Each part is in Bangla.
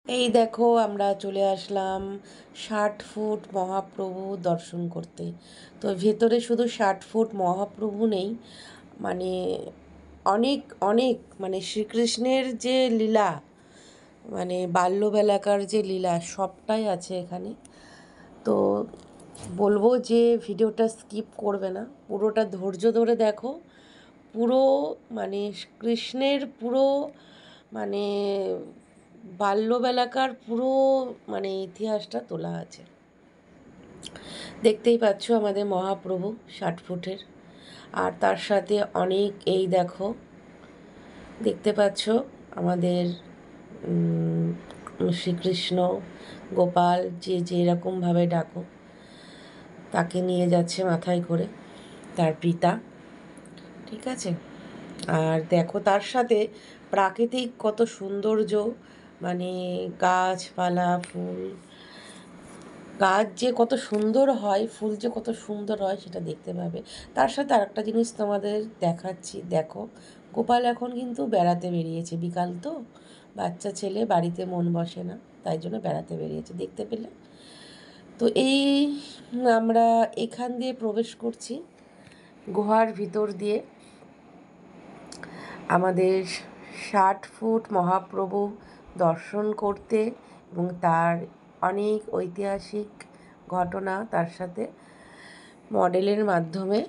এই দেখো আমরা চলে আসলাম 60 ফুট মহাপ্রভু দর্শন করতে। তো ভেতরে শুধু 60 ফুট মহাপ্রভু নেই, মানে অনেক অনেক মানে শ্রীকৃষ্ণের যে লীলা, মানে বাল্যবেলাকার যে লীলা সবটাই আছে এখানে। তো বলবো যে ভিডিওটা স্কিপ করবে না, পুরোটা ধৈর্য ধরে দেখো। পুরো মানে কৃষ্ণের পুরো মানে বাল্যবেলাকার পুরো মানে ইতিহাসটা তোলা আছে। দেখতেই পাচ্ছ আমাদের মহাপ্রভু 60 ফুটের, আর তার সাথে অনেক এই দেখো দেখতে পাচ্ছ আমাদের শ্রীকৃষ্ণ গোপাল যে যেরকমভাবে ডাকো তাকে নিয়ে যাচ্ছে মাথায় করে তার পিতা, ঠিক আছে। আর দেখো তার সাথে প্রাকৃতিক কত সৌন্দর্য, মানে গাছপালা ফুল, গাছ যে কত সুন্দর হয়, ফুল যে কত সুন্দর হয় সেটা দেখতে পাবে। তার সাথে আরেকটা জিনিস তোমাদের দেখাচ্ছি, দেখো গোপাল এখন কিন্তু বেড়াতে বেরিয়েছে, বিকাল তো বাচ্চা ছেলে বাড়িতে মন বসে না, তাই জন্য বেড়াতে বেরিয়েছে, দেখতে পেলে। তো এই আমরা এখান দিয়ে প্রবেশ করছি গুহার ভিতর দিয়ে আমাদের 60 ফুট মহাপ্রভু দর্শন করতে, এবং তার অনেক ঐতিহাসিক ঘটনা তার সাথে মডেলের মাধ্যমে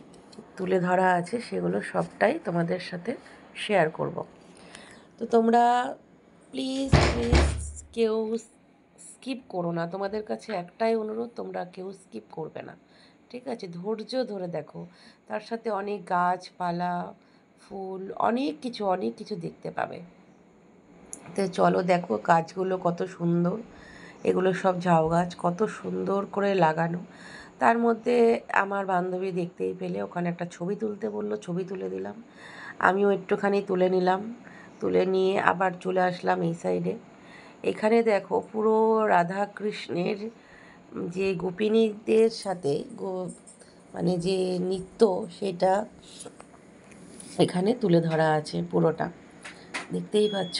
তুলে ধরা আছে, সেগুলো সবটাই তোমাদের সাথে শেয়ার করব। তো তোমরা প্লিজ প্লিজ কেউ স্কিপ করো না, তোমাদের কাছে একটাই অনুরোধ, তোমরা কেউ স্কিপ করবে না, ঠিক আছে। ধৈর্য ধরে দেখো, তার সাথে অনেক গাছপালা ফুল অনেক কিছু দেখতে পাবে। তো চলো দেখো গাছগুলো কত সুন্দর, এগুলো সব ঝাউ গাছ, কত সুন্দর করে লাগানো। তার মধ্যে আমার বান্ধবী দেখতেই পেলে ওখানে একটা ছবি তুলতে বললো, ছবি তুলে দিলাম, আমিও একটুখানি তুলে নিলাম, তুলে নিয়ে আবার চলে আসলাম এই সাইডে। এখানে দেখো পুরো রাধা কৃষ্ণের যে গোপিনীদের সাথে মানে যে নৃত্য, সেটা এখানে তুলে ধরা আছে পুরোটা, দেখতেই পাচ্ছ।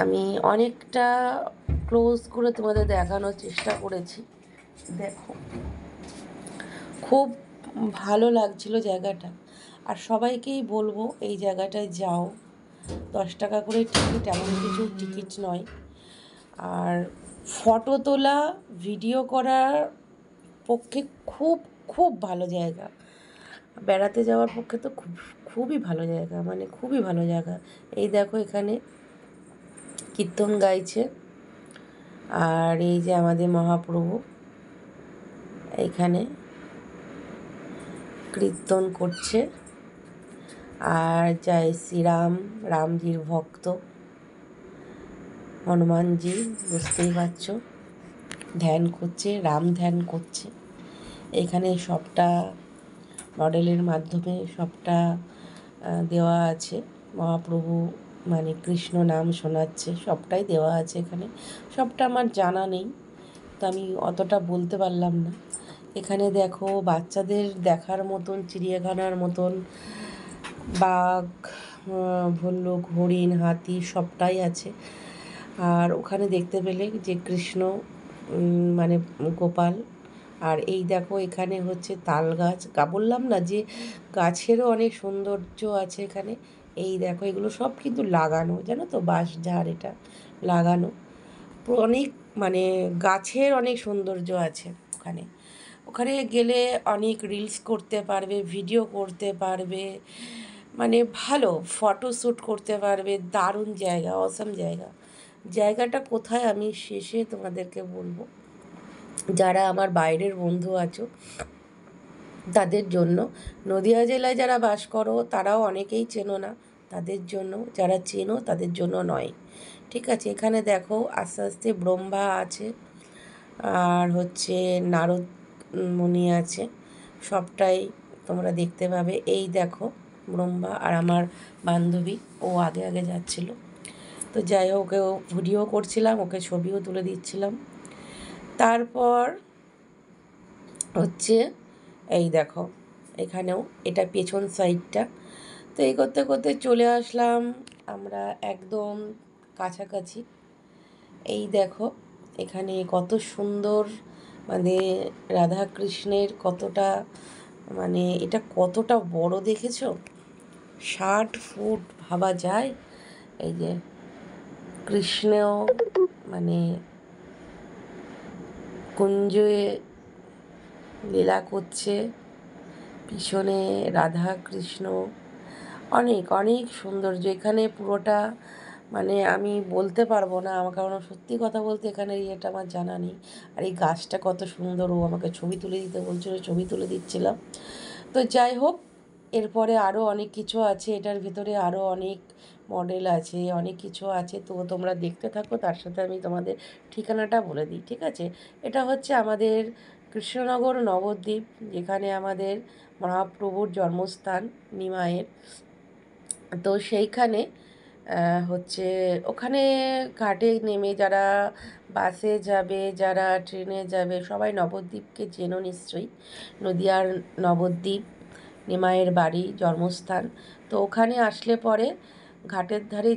আমি অনেকটা ক্লোজ করে তোমাদের দেখানোর চেষ্টা করেছি, দেখো খুব ভালো লাগছিল জায়গাটা। আর সবাইকেই বলবো এই জায়গাটায় যাও, 10 টাকা করে টিকিট, এমন কিছু টিকিট নয়। আর ফটো তোলা ভিডিও করার পক্ষে খুব খুব ভালো জায়গা, বেড়াতে যাওয়ার পক্ষে তো খুবই ভালো জায়গা, মানে খুবই ভালো জায়গা। এই দেখো এখানে কীর্তন গাইছে, আর এই যে আমাদের মহাপ্রভু এইখানে কীর্তন করছে, আর জয় শ্রীরাম, রামজির ভক্ত হনুমানজি, বুঝতেই পারছ ধ্যান করছে, রাম ধ্যান করছে। এখানে সবটা মডেলের মাধ্যমে সবটা দেওয়া আছে, মহাপ্রভু মানে কৃষ্ণ নাম শোনাচ্ছে, সবটাই দেওয়া আছে এখানে। সবটা আমার জানা নেই, তো আমি অতটা বলতে পারলাম না। এখানে দেখো বাচ্চাদের দেখার মতন চিড়িয়াখানার মতন বাঘ, ভল্লুক, হরিণ, হাতি সবটাই আছে। আর ওখানে দেখতে পেলে যে কৃষ্ণ মানে গোপাল। আর এই দেখো এখানে হচ্ছে তাল গাছ, বললাম না যে গাছেরও অনেক সৌন্দর্য আছে এখানে। এই দেখো এগুলো সব কিন্তু লাগানো, জানো তো, বাঁশঝাড় এটা লাগানো, অনেক মানে গাছের অনেক সৌন্দর্য আছে ওখানে। ওখানে গেলে অনেক রিলস করতে পারবে, ভিডিও করতে পারবে, মানে ভালো ফটো শ্যুট করতে পারবে। দারুণ জায়গা, অসাম জায়গা। জায়গাটা কোথায় আমি শেষে তোমাদেরকে বলবো, যারা আমার বাইরের বন্ধু আছো তাদের জন্য। নদিয়া জেলায় যারা বাস করো তারাও অনেকেই চেনো না, তাদের জন্য, যারা চেনো তাদের জন্য নয়, ঠিক আছে। এখানে দেখো আস্তে আস্তে ব্রহ্মা আছে, আর হচ্ছে নারদ মুনি আছে, সবটাই তোমরা দেখতে পাবে। এই দেখো ব্রহ্মা আর আমার বান্ধবী, ও আগে আগে যাচ্ছিল। তো যাই হোক, ওকেও ভিডিও করছিলাম, ওকে ছবিও তুলে দিচ্ছিলাম। তারপর হচ্ছে এই দেখো এখানেও, এটা পেছন সাইডটা। তো এই করতে করতে চলে আসলাম আমরা একদম কাছাকাছি, এই দেখো এখানে কত সুন্দর, মানে রাধা কৃষ্ণের কতটা, মানে এটা কতটা বড় দেখেছো, 60 ফুট ভাবা যায়। এই যে কৃষ্ণ মানে কুঞ্জে লীলা করছে, পিছনে রাধা কৃষ্ণ, অনেক অনেক সৌন্দর্য এখানে পুরোটা। মানে আমি বলতে পারবো না, আমার কারণ সত্যি কথা বলতে এখানে ইয়েটা আমার জানা নেই। আর এই গাছটা কত সুন্দর, ও আমাকে ছবি তুলে দিতে বলছিল, ছবি তুলে দিচ্ছিলাম। তো যাই হোক, এরপরে আরও অনেক কিছু আছে, এটার ভিতরে আরও অনেক মডেল আছে, অনেক কিছু আছে। তো তোমরা দেখতে থাকো, তার সাথে আমি তোমাদের ঠিকানাটা বলে দিই, ঠিক আছে? এটা হচ্ছে আমাদের কৃষ্ণনগর নবদ্বীপ, যেখানে আমাদের মহাপ্রভুর জন্মস্থান নিমাইয়ের। তো সেইখানে হচ্ছে ওখানে ঘাটে নেমে যারা বাসে যাবে, যারা ট্রেনে যাবে, সবাই নবদ্বীপকে চেনো নিশ্চয়ই। নদিয়ার নবদ্বীপ নিমাইয়ের বাড়ি, জন্মস্থান। তো ওখানে আসলে পরে ঘাটের ধারে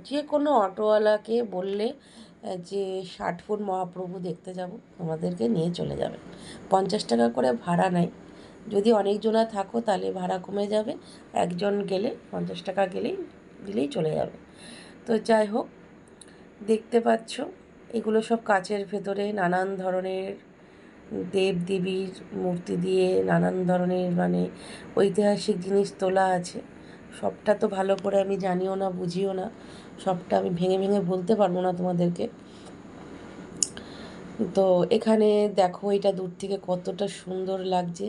যে কোনো অটোওয়ালাকে বললে যে 60 ফুট মহাপ্রভু দেখতে যাব, তোমাদেরকে নিয়ে চলে যাবে। 50 টাকা করে ভাড়া নেয়। যদি অনেকজনা থাকো তাহলে ভাড়া কমে যাবে, একজন গেলে 50 টাকা দিলেই চলে যাবে। তো যাই হোক, দেখতে পাচ্ছ এগুলো সব কাচের ভেতরে নানান ধরনের দেব দেবীর মূর্তি দিয়ে নানান ধরনের মানে ঐতিহাসিক জিনিস তোলা আছে। সবটা তো ভালো করে আমি জানিও না, বুঝিও না, সবটা আমি ভেঙে ভেঙে বলতে পারবো না তোমাদেরকে। তো এখানে দেখো এটা দূর থেকে কতটা সুন্দর লাগছে,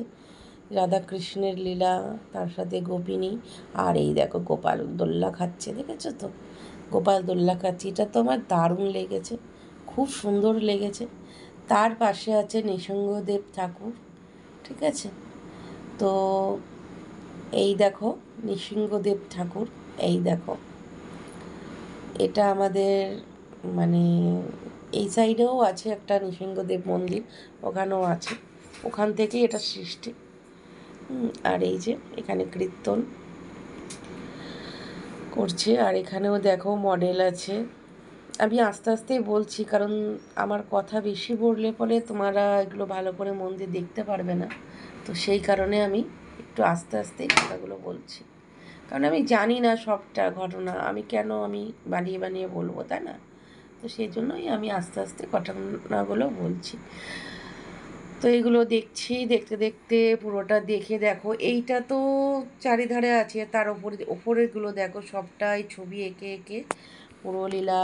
রাধাকৃষ্ণের লীলা, তার সাথে গোপিনী। আর এই দেখো গোপাল দোল্লা খাচ্ছে, দেখেছো তো? গোপাল দোল্লা খাচ্ছে, এটা তো আমার দারুণ লেগেছে, খুব সুন্দর লেগেছে। তার পাশে আছে নৃসিংহদেব ঠাকুর, ঠিক আছে? তো এই দেখো নৃসিংহদেব ঠাকুর, এই দেখো এটা আমাদের মানে এই সাইডেও আছে একটা নৃসিংহদেব মন্দির, ওখানেও আছে, ওখান থেকেই এটা সৃষ্টি। আর এই যে এখানে কীর্তন করছে, আর এখানেও দেখো মডেল আছে। আমি আস্তে আস্তেই বলছি, কারণ আমার কথা বেশি বললে পরে তোমরা এগুলো ভালো করে মন দিয়ে দেখতে পারবে না। তো সেই কারণে আমি একটু আস্তে আস্তেই কথাগুলো বলছি, কারণ আমি জানি না সবটা ঘটনা, আমি বানিয়ে বানিয়ে বলবো, তাই না? তো সেই জন্যই আমি আস্তে আস্তে ঘটনাগুলো বলছি। তো এগুলো দেখছি, দেখতে দেখতে পুরোটা দেখে দেখো এইটা তো চারিধারে আছে, তার ওপরেগুলো দেখো সবটাই ছবি এঁকে এঁকে পুরো লীলা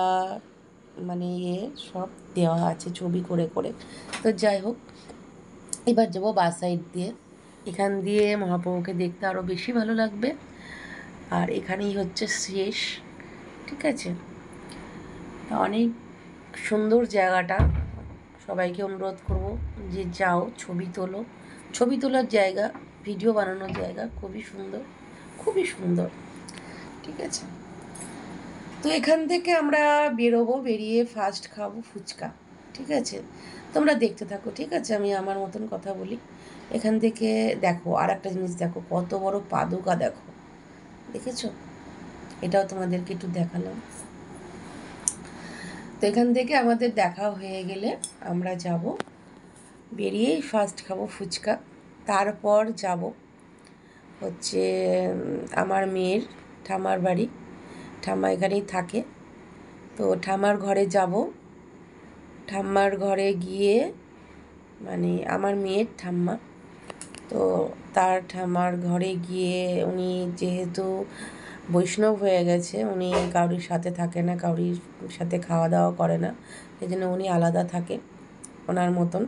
মানে সব দেওয়া আছে ছবি করে করে। তো যাই হোক, এবার যাবো বাস সাইড দিয়ে, এখান দিয়ে মহাপ্রভুকে দেখতে আরও বেশি ভালো লাগবে। আর এখানেই হচ্ছে শেষ, ঠিক আছে? অনেক সুন্দর জায়গাটা, সবাইকে অনুরোধ করব যে যাও, ছবি তোলো। ছবি তোলার জায়গা, ভিডিও বানানোর জায়গা, খুবই সুন্দর, খুবই সুন্দর, ঠিক আছে? তো এখান থেকে আমরা বেরোবো, বেরিয়ে ফার্স্ট খাবো ফুচকা, ঠিক আছে? তোমরা দেখতে থাকো, ঠিক আছে? আমি আমার মতন কথা বলি। এখান থেকে দেখো আর একটা জিনিস দেখো, কত বড় পাদুকা দেখো, দেখেছো? এটাও তোমাদেরকে একটু দেখালাম। তো এখান থেকে আমাদের দেখা হয়ে গেলে আমরা যাব, বেরিয়েই ফার্স্ট খাবো ফুচকা, তারপর যাব হচ্ছে আমার মেয়ের ঠাম্মার বাড়ি, ঠাম্মা এখানেই থাকে। তো ঠাম্মার ঘরে যাব, ঠাম্মার ঘরে গিয়ে মানে আমার মেয়ের ঠাম্মা, তো তার ঠাম্মার ঘরে গিয়ে উনি যেহেতু বৈষ্ণব হয়ে গেছে, উনি কারোর সাথে থাকে না, কারোর সাথে খাওয়া দাওয়া করে না, সেই জন্য উনি আলাদা থাকে ওনার মতন,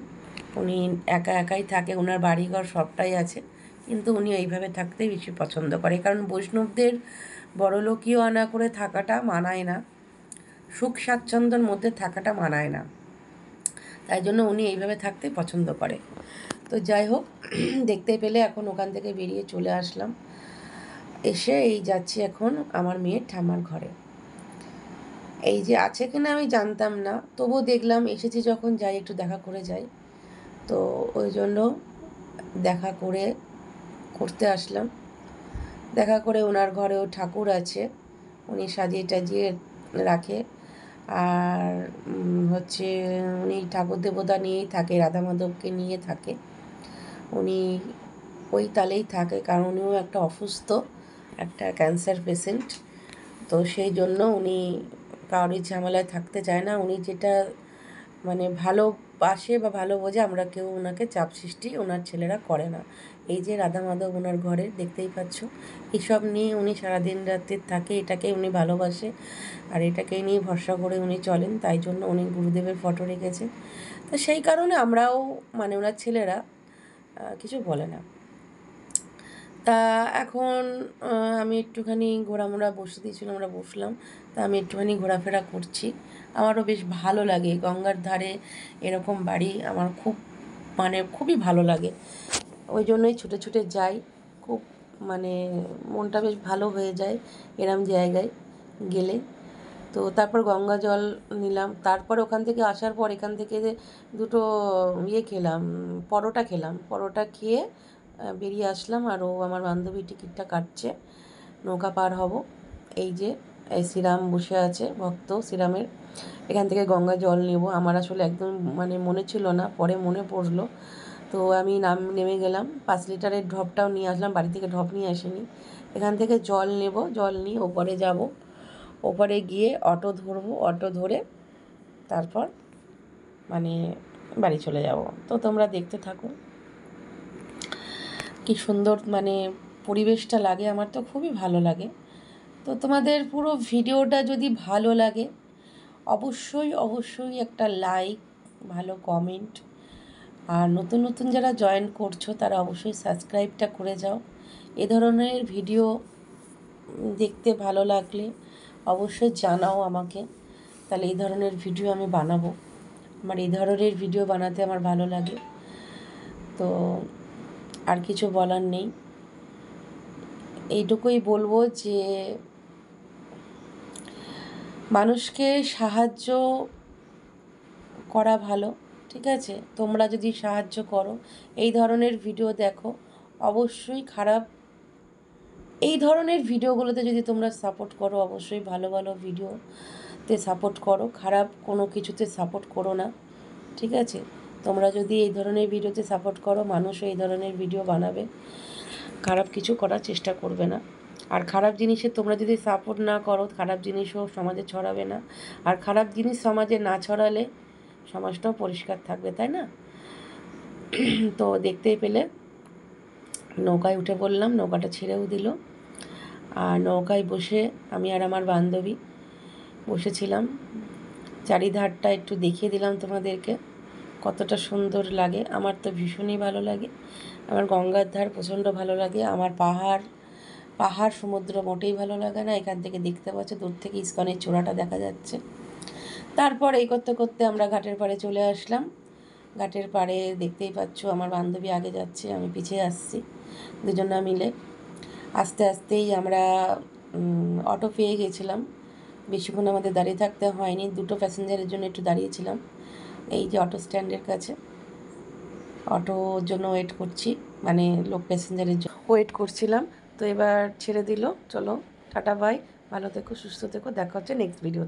উনি একা একাই থাকে, ওনার বাড়িঘর সবটাই আছে, কিন্তু উনি এইভাবে থাকতেই বেশি পছন্দ করে, কারণ বৈষ্ণবদের বড়লোকিও আনা করে থাকাটা মানায় না, সুখ স্বাচ্ছন্দ্যের মধ্যে থাকাটা মানায় না, তাই জন্য উনি এইভাবে থাকতে পছন্দ করে। তো যাই হোক, দেখতে পেলে এখন ওখান থেকে বেরিয়ে চলে আসলাম, এসে এই যাচ্ছি এখন আমার মেয়ের ঠাম্মার ঘরে। এই যে আছে কিনা আমি জানতাম না, তবুও দেখলাম, এসেছি যখন যাই একটু দেখা করে যাই, তো ওই জন্য দেখা করতে আসলাম। দেখা করে ওনার ঘরেও ঠাকুর আছে, উনি সাজিয়ে টাজিয়ে রাখে, আর হচ্ছে উনি ঠাকুর দেবতা নিয়েই থাকে, রাধা মাধবকে নিয়ে থাকে। উনি ওই তালেই থাকে, কারণ উনিও একটা অসুস্থ, একটা ক্যান্সার পেশেন্ট। তো সেই জন্য উনি কারোর ঝামেলায় থাকতে চায় না। উনি যেটা মানে ভালোবাসে বা ভালো বোঝে, আমরা কেউ ওনাকে চাপ সৃষ্টি ওনার ছেলেরা করে না। এই যে রাধা মাধব ওনার ঘরে দেখতেই পাচ্ছ, এসব নিয়ে উনি সারাদিন রাতে থাকে, এটাকে উনি ভালোবাসে আর এটাকেই নিয়ে ভরসা করে উনি চলেন। তাই জন্য উনি গুরুদেবের ফটো রেখেছে। তো সেই কারণে আমরাও মানে ওনার ছেলেরা কিছু বলে না। তা এখন আমি একটুখানি ঘোরামোড়া বসে দিয়েছিলাম, আমরা বসলাম। তা আমি একটুখানি ঘোরাফেরা করছি। আমারও বেশ ভালো লাগে, গঙ্গার ধারে এরকম বাড়ি আমার খুব মানে খুবই ভালো লাগে। ওই জন্যই ছুটে ছুটে যাই, খুব মানে মনটা বেশ ভালো হয়ে যায় এরম জায়গায় গেলে। তো তারপর গঙ্গা জল নিলাম। তারপর ওখান থেকে আসার পর এখান থেকে দুটো খেলাম, পরোটা খেলাম। পরোটা খেয়ে বেরিয়ে আসলাম। আর ও আমার বান্ধবী টিকিটটা কাটছে, নৌকা পার হব। এই যে এই শ্রীরাম বসে আছে, ভক্ত শ্রীরামের। এখান থেকে গঙ্গা জল নেব। আমার আসলে একদম মানে মনে ছিল না, পরে মনে পড়লো। তো আমি নেমে গেলাম, 5 লিটারের ঢপটাও নিয়ে আসলাম, বাড়ি থেকে ঢপ নিয়ে আসিনি। এখান থেকে জল নেব, জল নিয়ে ওপরে যাব। ওপরে গিয়ে অটো ধরবো, অটো ধরে তারপর মানে বাড়ি চলে যাব। তো তোমরা দেখতে থাকো, কি সুন্দর মানে পরিবেশটা লাগে, আমার তো খুবই ভালো লাগে। তো তোমাদের পুরো ভিডিওটা যদি ভালো লাগে অবশ্যই অবশ্যই একটা লাইক, ভালো কমেন্ট, আর নতুন নতুন যারা জয়েন করছো তারা অবশ্যই সাবস্ক্রাইবটা করে যাও। এ ধরনের ভিডিও দেখতে ভালো লাগলে অবশ্যই জানাও আমাকে, তাহলে এই ধরনের ভিডিও আমি বানাবো। আমার এই ধরনের ভিডিও বানাতে আমার ভালো লাগে। তো আর কিছু বলার নেই, এইটুকুই বলবো যে মানুষকে সাহায্য করা ভালো, ঠিক আছে? তোমরা যদি সাহায্য করো, এই ধরনের ভিডিও দেখো, অবশ্যই খারাপ এই ধরনের ভিডিওগুলোতে যদি তোমরা সাপোর্ট করো, অবশ্যই ভালো ভালো ভিডিওতে সাপোর্ট করো, খারাপ কোনো কিছুতে সাপোর্ট করো না, ঠিক আছে? তোমরা যদি এই ধরনের ভিডিওতে সাপোর্ট করো, মানুষও এই ধরনের ভিডিও বানাবে, খারাপ কিছু করার চেষ্টা করবে না। আর খারাপ জিনিসে তোমরা যদি সাপোর্ট না করো, খারাপ জিনিসও সমাজে ছড়াবে না। আর খারাপ জিনিস সমাজে না ছড়ালে সমাজটাও পরিষ্কার থাকবে, তাই না? তো দেখতেই পেলে নৌকায় উঠে পড়লাম, নৌকাটা ছেড়েও দিল। আর নৌকায় বসে আমি আর আমার বান্ধবী বসেছিলাম। চারিধারটা একটু দেখিয়ে দিলাম তোমাদেরকে, কতটা সুন্দর লাগে। আমার তো ভীষণই ভালো লাগে, আমার গঙ্গার ধার প্রচণ্ড ভালো লাগে। আমার পাহাড় সমুদ্র মোটেই ভালো লাগে না। এখান থেকে দেখতে পাচ্ছি দূর থেকে ইস্কনের চূড়াটা দেখা যাচ্ছে। তারপর এই করতে করতে আমরা ঘাটের পাড়ে চলে আসলাম। ঘাটের পাড়ে দেখতেই পাচ্ছ আমার বান্ধবী আগে যাচ্ছে, আমি পিছিয়ে আসছি। দুজনা মিলে আস্তে আস্তেই আমরা অটো পেয়ে গেছিলাম। বেশিক্ষণ আমাদের দাঁড়িয়ে থাকতে হয়নি, 2টো প্যাসেঞ্জারের জন্য একটু দাঁড়িয়েছিলাম এই যে অটো স্ট্যান্ডের কাছে। অটোর জন্য ওয়েট করছি, মানে লোক প্যাসেঞ্জারের জন্য ওয়েট করছিলাম। তো এবার ছেড়ে দিল, চলো টাটা বাই, ভালো থেকো, সুস্থ থেকো, দেখা হচ্ছে নেক্সট ভিডিও।